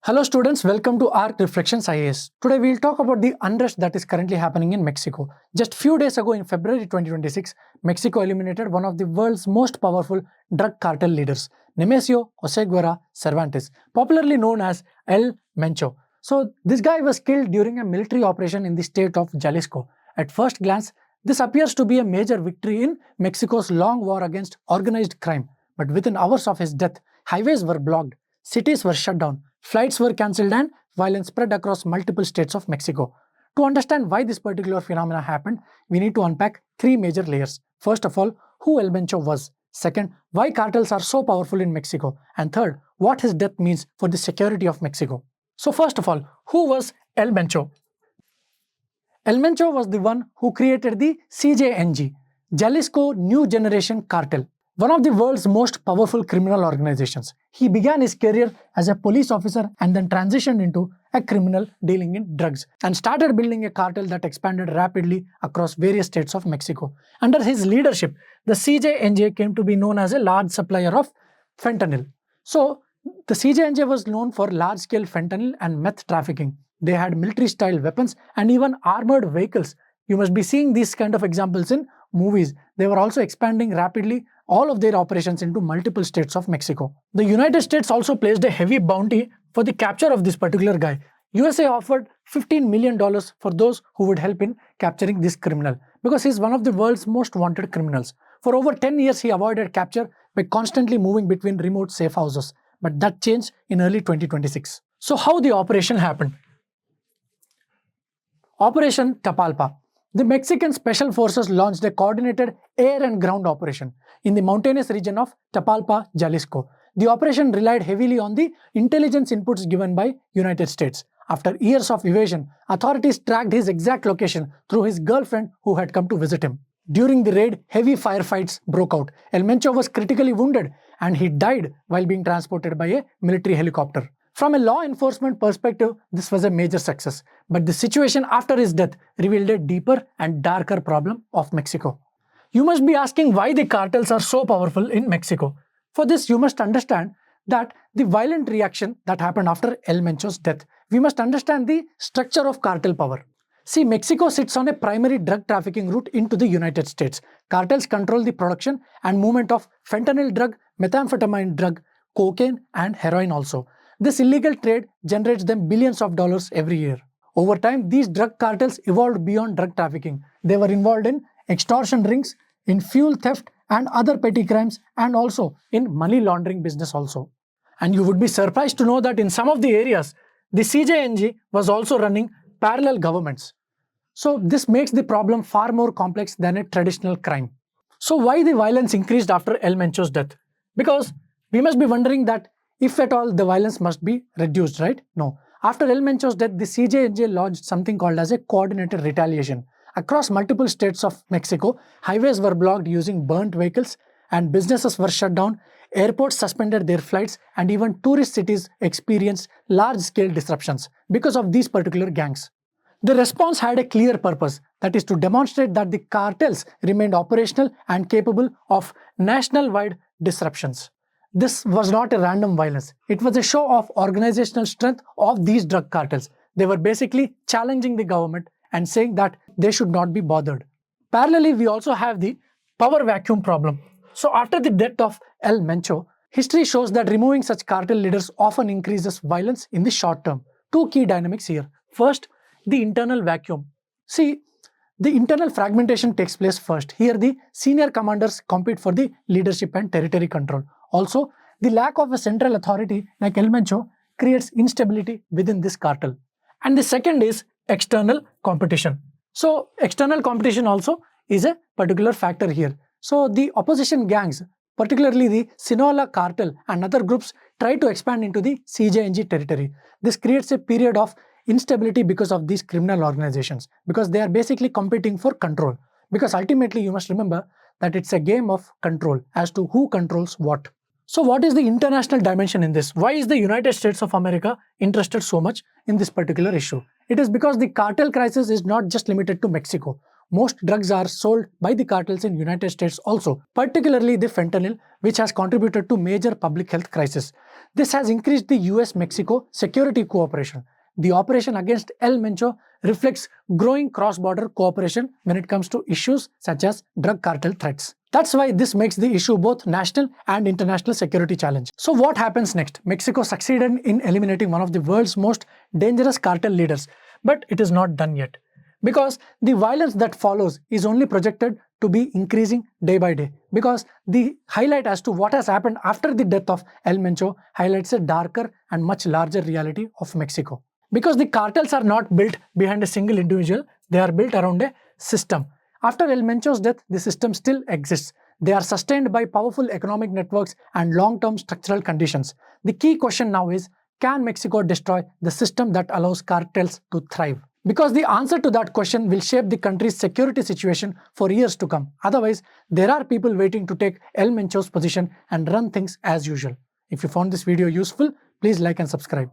Hello students, welcome to ARK Reflections IAS. Today we'll talk about the unrest that is currently happening in Mexico. Just few days ago in February 2026, Mexico eliminated one of the world's most powerful drug cartel leaders, Nemesio Oseguera Cervantes, popularly known as El Mencho. So this guy was killed during a military operation in the state of Jalisco. At first glance, this appears to be a major victory in Mexico's long war against organized crime. But within hours of his death, highways were blocked, cities were shut down, flights were cancelled and violence spread across multiple states of Mexico. To understand why this particular phenomena happened, we need to unpack three major layers. First of all, who El Mencho was. Second, why cartels are so powerful in Mexico. And third, what his death means for the security of Mexico. So first of all, who was El Mencho? El Mencho was the one who created the CJNG, Jalisco New Generation Cartel, one of the world's most powerful criminal organizations. He began his career as a police officer and then transitioned into a criminal dealing in drugs and started building a cartel that expanded rapidly across various states of Mexico. Under his leadership, the CJNG came to be known as a large supplier of fentanyl. So, the CJNG was known for large-scale fentanyl and meth trafficking. They had military-style weapons and even armored vehicles. You must be seeing these kind of examples in movies. They were also expanding rapidly all of their operations into multiple states of Mexico. The United States also placed a heavy bounty for the capture of this particular guy. USA offered $15 million for those who would help in capturing this criminal because he's one of the world's most wanted criminals. For over 10 years, he avoided capture by constantly moving between remote safe houses. But that changed in early 2026. So how the operation happened? Operation Tapalpa. The Mexican Special Forces launched a coordinated air and ground operation in the mountainous region of Tapalpa, Jalisco. The operation relied heavily on the intelligence inputs given by United States. After years of evasion, authorities tracked his exact location through his girlfriend who had come to visit him. During the raid, heavy firefights broke out. El Mencho was critically wounded and he died while being transported by a military helicopter. From a law enforcement perspective, this was a major success. But the situation after his death revealed a deeper and darker problem of Mexico. You must be asking why the cartels are so powerful in Mexico. For this, you must understand that the violent reaction that happened after El Mencho's death. We must understand the structure of cartel power. See, Mexico sits on a primary drug trafficking route into the United States. Cartels control the production and movement of fentanyl drug, methamphetamine drug, cocaine and heroin also. This illegal trade generates them billions of dollars every year. Over time, these drug cartels evolved beyond drug trafficking. They were involved in extortion rings, in fuel theft and other petty crimes, and also in money laundering business also. And you would be surprised to know that in some of the areas, the CJNG was also running parallel governments. So this makes the problem far more complex than a traditional crime. So why the violence increased after El Mencho's death? Because we must be wondering that if at all the violence must be reduced, right? No. After El Mencho's death, the CJNG launched something called as a coordinated retaliation. Across multiple states of Mexico, highways were blocked using burnt vehicles and businesses were shut down, airports suspended their flights, and even tourist cities experienced large-scale disruptions because of these particular gangs. The response had a clear purpose, that is to demonstrate that the cartels remained operational and capable of national-wide disruptions. This was not a random violence. It was a show of organizational strength of these drug cartels. They were basically challenging the government and saying that they should not be bothered. Parallelly, we also have the power vacuum problem. So after the death of El Mencho, history shows that removing such cartel leaders often increases violence in the short term. Two key dynamics here. First, the internal vacuum. See, the internal fragmentation takes place first. Here, the senior commanders compete for the leadership and territory control. Also, the lack of a central authority like El Mencho creates instability within this cartel. And the second is external competition. So, external competition also is a particular factor here. So, the opposition gangs, particularly the Sinaloa cartel and other groups, try to expand into the CJNG territory. This creates a period of instability because of these criminal organizations, because they are basically competing for control. Because ultimately, you must remember that it's a game of control as to who controls what. So what is the international dimension in this? Why is the United States of America interested so much in this particular issue? It is because the cartel crisis is not just limited to Mexico. Most drugs are sold by the cartels in United States also, particularly the fentanyl, which has contributed to major public health crisis. This has increased the US-Mexico security cooperation. The operation against El Mencho reflects growing cross-border cooperation when it comes to issues such as drug cartel threats. That's why this makes the issue both national and international security challenge. So what happens next? Mexico succeeded in eliminating one of the world's most dangerous cartel leaders, but it is not done yet, because the violence that follows is only projected to be increasing day by day, because the highlight as to what has happened after the death of El Mencho highlights a darker and much larger reality of Mexico. Because the cartels are not built behind a single individual, they are built around a system. After El Mencho's death, the system still exists. They are sustained by powerful economic networks and long-term structural conditions. The key question now is, can Mexico destroy the system that allows cartels to thrive? Because the answer to that question will shape the country's security situation for years to come. Otherwise, there are people waiting to take El Mencho's position and run things as usual. If you found this video useful, please like and subscribe.